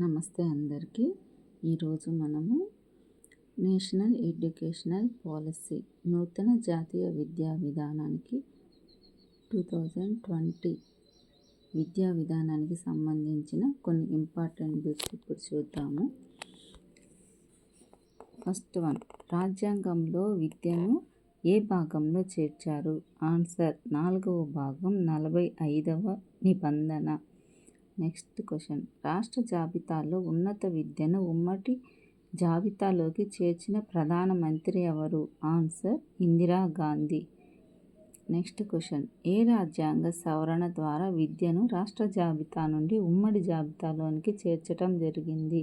నమస్తే అందరికీ. ఈరోజు మనము నేషనల్ ఎడ్యుకేషనల్ పాలసీ నూతన జాతీయ విద్యా విధానానికి 2020 విద్యా విధానానికి సంబంధించిన కొన్ని ఇంపార్టెంట్ బిట్స్ ఇప్పుడు చూద్దాము. ఫస్ట్ వన్, రాజ్యాంగంలో విద్యను ఏ భాగంలో చేర్చారు? ఆన్సర్ 4వ భాగం 45వ నిబంధన. నెక్స్ట్ క్వశ్చన్, రాష్ట్ర జాబితాలో ఉన్నత విద్యను ఉమ్మడి జాబితాలోకి చేర్చిన ప్రధానమంత్రి ఎవరు? ఆన్సర్ ఇందిరాగాంధీ. నెక్స్ట్ క్వశ్చన్, ఏ రాజ్యాంగ సవరణ ద్వారా విద్యను రాష్ట్ర జాబితా నుండి ఉమ్మడి జాబితాలోనికి చేర్చడం జరిగింది?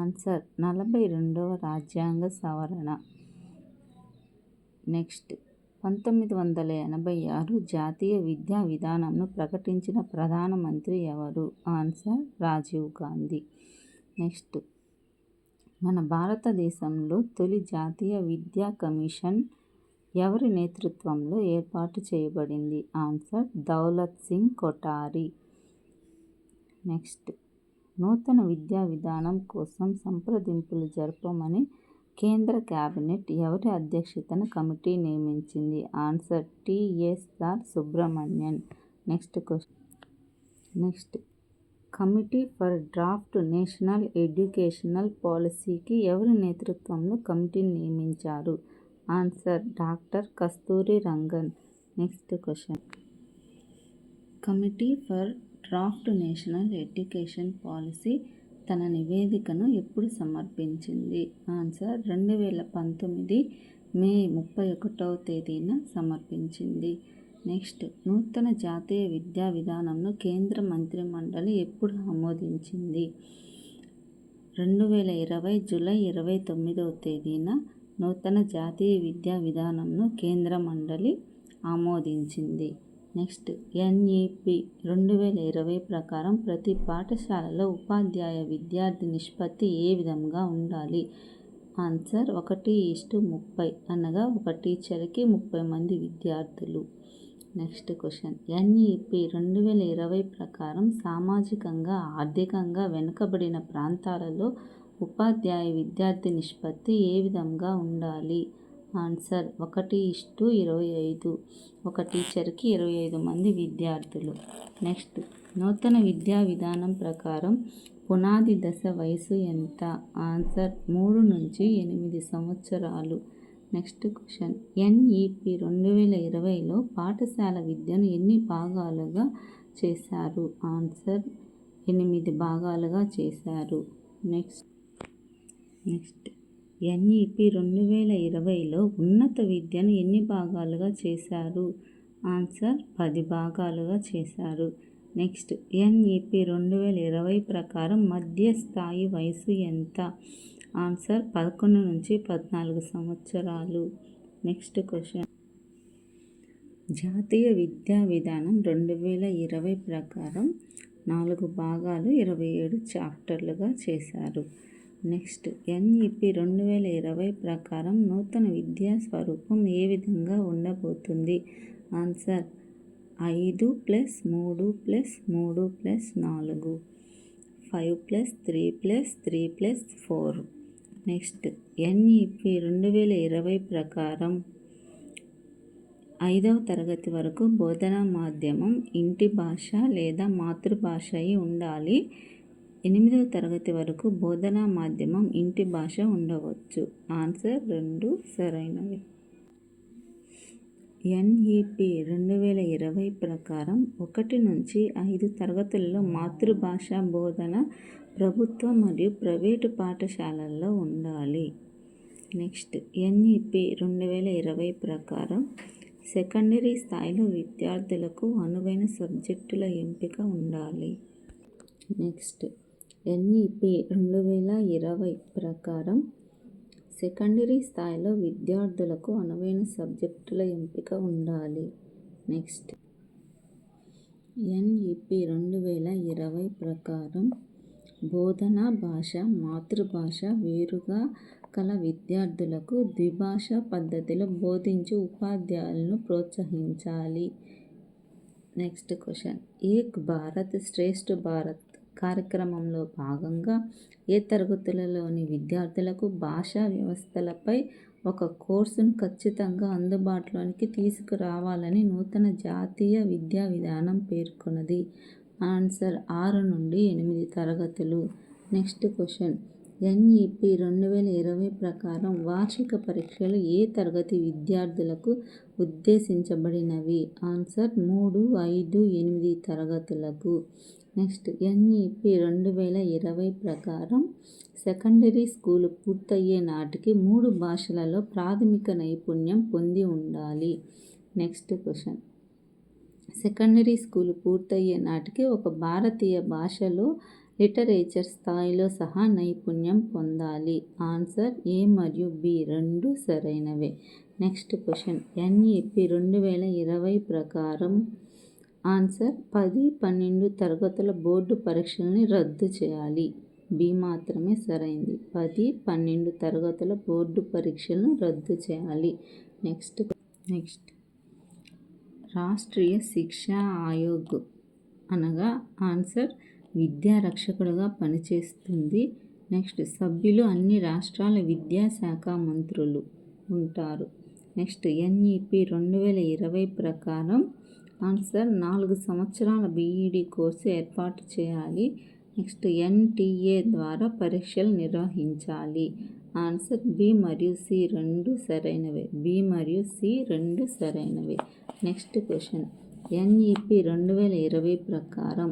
ఆన్సర్ 42వ రాజ్యాంగ సవరణ. నెక్స్ట్, 1986 జాతీయ విద్యా విధానంను ప్రకటించిన ప్రధానమంత్రి ఎవరు? ఆన్సర్ రాజీవ్ గాంధీ. నెక్స్ట్, మన భారతదేశంలో తొలి జాతీయ విద్యా కమిషన్ ఎవరి నేతృత్వంలో ఏర్పాటు చేయబడింది? ఆన్సర్ దౌలత్ సింగ్ కొఠారి. నెక్స్ట్, నూతన విద్యా విధానం కోసం సంప్రదింపులు జరపమని కేంద్ర కేబినెట్ ఎవరి అధ్యక్షతన కమిటీ నియమించింది? Answer TSR Subrahmanyan. Next, committee for draft national educational పాలసీకి ఎవరి నేతృత్వంలో కమిటీని నియమించారు? Answer doctor Kasturi Rangan. Next question, committee for draft national education policy తన నివేదికను ఎప్పుడు సమర్పించింది? ఆన్సర్ 2019 మే 31వ తేదీన సమర్పించింది. నెక్స్ట్, నూతన జాతీయ విద్యా విధానంను కేంద్ర మంత్రిమండలి ఎప్పుడు ఆమోదించింది? 2020 జూలై 29వ తేదీన నూతన జాతీయ విద్యా విధానంను కేంద్ర మండలి ఆమోదించింది. నెక్స్ట్, ఎన్ఈపి 2020 ప్రకారం ప్రతి పాఠశాలలో ఉపాధ్యాయ విద్యార్థి నిష్పత్తి ఏ విధంగా ఉండాలి? ఆన్సర్ 1:30, అనగా ఒక టీచర్కి 30 మంది విద్యార్థులు. నెక్స్ట్ క్వశ్చన్, ఎన్ఈపి 2020 ప్రకారం సామాజికంగా ఆర్థికంగా వెనుకబడిన ప్రాంతాలలో ఉపాధ్యాయ విద్యార్థి నిష్పత్తి ఏ విధంగా ఉండాలి? ఆన్సర్ 1:25, ఒక టీచర్కి 25 మంది విద్యార్థులు. నెక్స్ట్, నూతన విద్యా విధానం ప్రకారం పునాది దశ వయసు ఎంత? ఆన్సర్ 3 నుంచి 8 సంవత్సరాలు. నెక్స్ట్ క్వశ్చన్, ఎన్ఈపి 2020లో పాఠశాల విద్యను ఎన్ని భాగాలుగా చేశారు? ఆన్సర్ 8 భాగాలుగా చేశారు. నెక్స్ట్, ఎన్ఈపి 2020లో ఉన్నత విద్యను ఎన్ని భాగాలుగా చేశారు? ఆన్సర్ 10 భాగాలుగా చేశారు. నెక్స్ట్, ఎన్ఈపి 2020 ప్రకారం మధ్య స్థాయి వయసు ఎంత? ఆన్సర్ 11 నుంచి 14 సంవత్సరాలు. నెక్స్ట్ క్వశ్చన్, జాతీయ విద్యా విధానం 2020 ప్రకారం 4 భాగాలు 27 చాప్టర్లుగా చేశారు. నెక్స్ట్, ఎన్ఈపి 2020 ప్రకారం నూతన విద్యా స్వరూపం ఏ విధంగా ఉండబోతుంది? ఆన్సర్ 5+3+3+4, 5+3+3+4. నెక్స్ట్, ఎన్ఈపి 2020 ప్రకారం 5వ తరగతి వరకు బోధనా మాధ్యమం ఇంటి భాష లేదా మాతృభాష అయి ఉండాలి. 8వ తరగతి వరకు బోధనా మాధ్యమం ఇంటి భాష ఉండవచ్చు. ఆన్సర్ 2 సరైనవి. ఎన్ఈపి 2020 ప్రకారం 1 నుంచి 5 తరగతుల్లో మాతృభాష బోధన ప్రభుత్వ మరియు ప్రైవేటు పాఠశాలల్లో ఉండాలి. నెక్స్ట్, ఎన్ఈపి 2020 ప్రకారం సెకండరీ స్థాయిలో విద్యార్థులకు అనువైన సబ్జెక్టుల ఎంపిక ఉండాలి. నెక్స్ట్, ఎన్ఈపి 2020 ప్రకారం సెకండరీ స్థాయిలో విద్యార్థులకు అనువైన సబ్జెక్టుల ఎంపిక ఉండాలి. నెక్స్ట్, ఎన్ఈపి 2020 ప్రకారం బోధనా భాష మాతృభాష వేరుగా కల విద్యార్థులకు ద్విభాషా పద్ధతిలో బోధించే ఉపాధ్యాయులను ప్రోత్సహించాలి. నెక్స్ట్ క్వశ్చన్, ఏక్ భారత్ శ్రేష్ఠ భారత్ కార్యక్రమంలో భాగంగా ఏ తరగతులలోని విద్యార్థులకు భాషా వ్యవస్థలపై ఒక కోర్సును ఖచ్చితంగా అందుబాటులోనికి తీసుకురావాలని నూతన జాతీయ విద్యా విధానం పేర్కొన్నది. ఆన్సర్ 6 నుండి 8 తరగతులు. Next question. NEP 2020 ప్రకారం వార్షిక పరీక్షలు ఏ తరగతి విద్యార్థులకు ఉద్దేశించబడినవి? ఆన్సర్ 3, 5, 8 తరగతులకు. నెక్స్ట్. NEP 2020 ప్రకారం సెకండరీ స్కూలు పూర్తయ్యే నాటికి 3 భాషలలో ప్రాథమిక నైపుణ్యం పొంది ఉండాలి. Next question. సెకండరీ స్కూలు పూర్తయ్యే నాటికి ఒక భారతీయ భాషలో లిటరేచర్ స్థాయిలో సహా నైపుణ్యం పొందాలి. ఆన్సర్ A మరియు B రెండు సరైనవే. Next question. NEP 2020 ప్రకారం ఆన్సర్ 10, 12 తరగతుల బోర్డు పరీక్షల్ని రద్దు చేయాలి. B మాత్రమే సరైంది. 10, 12 తరగతుల బోర్డు పరీక్షలను రద్దు చేయాలి. నెక్స్ట్. రాష్ట్రీయ శిక్షా ఆయోగ్ అనగా ఆన్సర్ విద్యా రక్షకుడుగా పనిచేస్తుంది. నెక్స్ట్. సభ్యులు అన్ని రాష్ట్రాల విద్యాశాఖ మంత్రులు ఉంటారు. నెక్స్ట్. NEP 2020 ప్రకారం ఆన్సర్ 4 సంవత్సరాల BEd కోర్సు ఏర్పాటు చేయాలి. నెక్స్ట్. NTA ద్వారా పరీక్షలు నిర్వహించాలి. ఆన్సర్ B మరియు C రెండు సరైనవే. B మరియు C రెండు సరైనవే. Next question. NEP 2020 ప్రకారం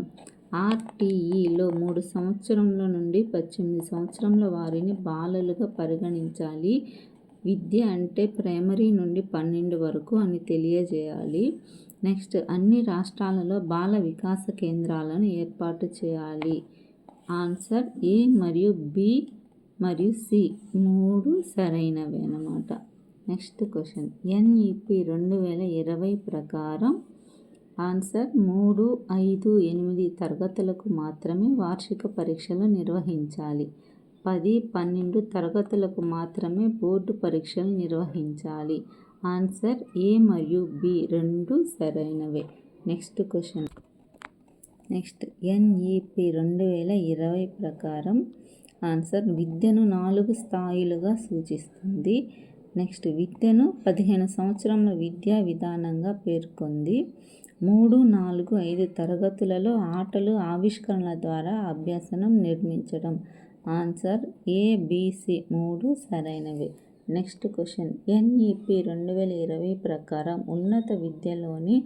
RTEలో 3 సంవత్సరంల నుండి 18 సంవత్సరంల వారిని బాలలుగా పరిగణించాలి. విద్య అంటే ప్రైమరీ నుండి 12 వరకు అని తెలియజేయాలి. నెక్స్ట్. అన్ని రాష్ట్రాలలో బాల వికాస కేంద్రాలను ఏర్పాటు చేయాలి. ఆన్సర్ A మరియు B మరియు C మూడు సరైనవే అన్నమాట. Next question. NEP 2020 ప్రకారం ఆన్సర్ 3, 5, 8 తరగతులకు మాత్రమే వార్షిక పరీక్షలు నిర్వహించాలి. 10, 12 తరగతులకు మాత్రమే బోర్డు పరీక్షలు నిర్వహించాలి. ఆన్సర్ A మరియు B రెండు సరైనవే. Next question. నెక్స్ట్. NEP 2020 ప్రకారం ఆన్సర్ విద్యను 4 స్థాయిలుగా సూచిస్తుంది. నెక్స్ట్. విద్యను 15 సంవత్సరముల విద్యా విధానంగా పేర్కొంది. 3, 4, 5 తరగతులలో ఆటలు, ఆవిష్కరణల ద్వారా అభ్యాసనం నిర్మించడం. ఆన్సర్ A, B, C మూడు సరైనవే. Next question. NEP 2020 ప్రకారం ఉన్నత విద్యలోని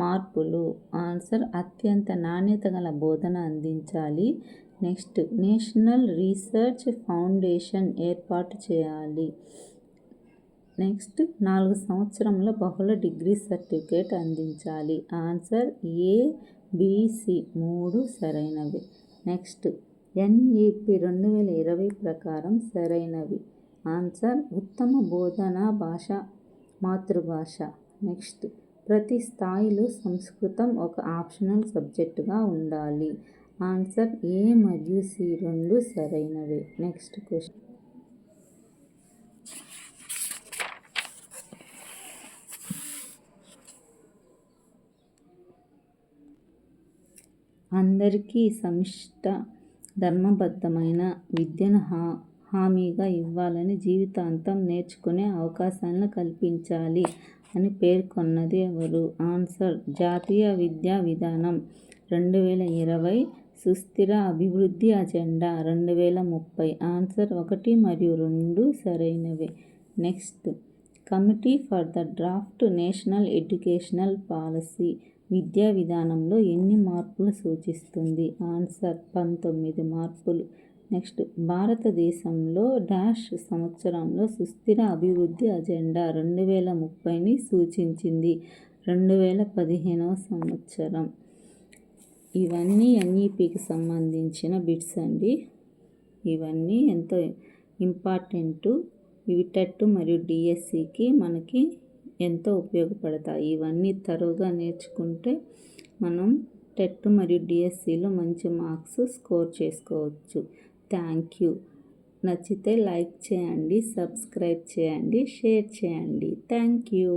మార్పులు. ఆన్సర్ అత్యంత నాణ్యత గల బోధన అందించాలి. నెక్స్ట్. నేషనల్ రీసెర్చ్ ఫౌండేషన్ ఏర్పాటు చేయాలి. నెక్స్ట్. 4 సంవత్సరముల బహుళ డిగ్రీ సర్టిఫికేట్ అందించాలి. ఆన్సర్ A, B, C మూడు సరైనవి. నెక్స్ట్. NEP 2020 ప్రకారం సరైనవి. ఆన్సర్ ఉత్తమ బోధనా భాష మాతృభాష. నెక్స్ట్. ప్రతి స్థాయిలో సంస్కృతం ఒక ఆప్షనల్ సబ్జెక్టుగా ఉండాలి. ఆన్సర్ A మరియు C రెండు సరైనవే. Next question. అందరికీ సమిష్ట ధర్మబద్ధమైన విద్యను హామీగా ఇవ్వాలని, జీవితాంతం నేర్చుకునే అవకాశాలను కల్పించాలి అని పేర్కొన్నది ఎవరు? ఆన్సర్ జాతీయ విద్యా విధానం 2020 సుస్థిర అభివృద్ధి అజెండా 2030. ఆన్సర్ 1 మరియు 2 సరైనవే. Next. Committee for the draft national educational policy విద్యా విధానంలో ఎన్ని మార్పులు సూచిస్తుంది? ఆన్సర్ 19 మార్పులు. నెక్స్ట్. భారతదేశంలో డాష్ సంవత్సరంలో సుస్థిర అభివృద్ధి అజెండా 2030ని సూచించింది. 2015వ సంవత్సరం. ఇవన్నీ NEPకి సంబంధించిన బిట్స్ అండి. ఇవన్నీ ఎంతో ఇంపార్టెంటు. ఇవి టెట్ మరియు DSCకి మనకి ఎంతో ఉపయోగపడతాయి. ఇవన్నీ తరువుగా నేర్చుకుంటే మనం టెట్ మరియు DSCలో మంచి మార్క్స్ స్కోర్ చేసుకోవచ్చు. Thank you. నచ్చితే లైక్ చేయండి, సబ్స్క్రైబ్ చేయండి, షేర్ చేయండి. Thank you.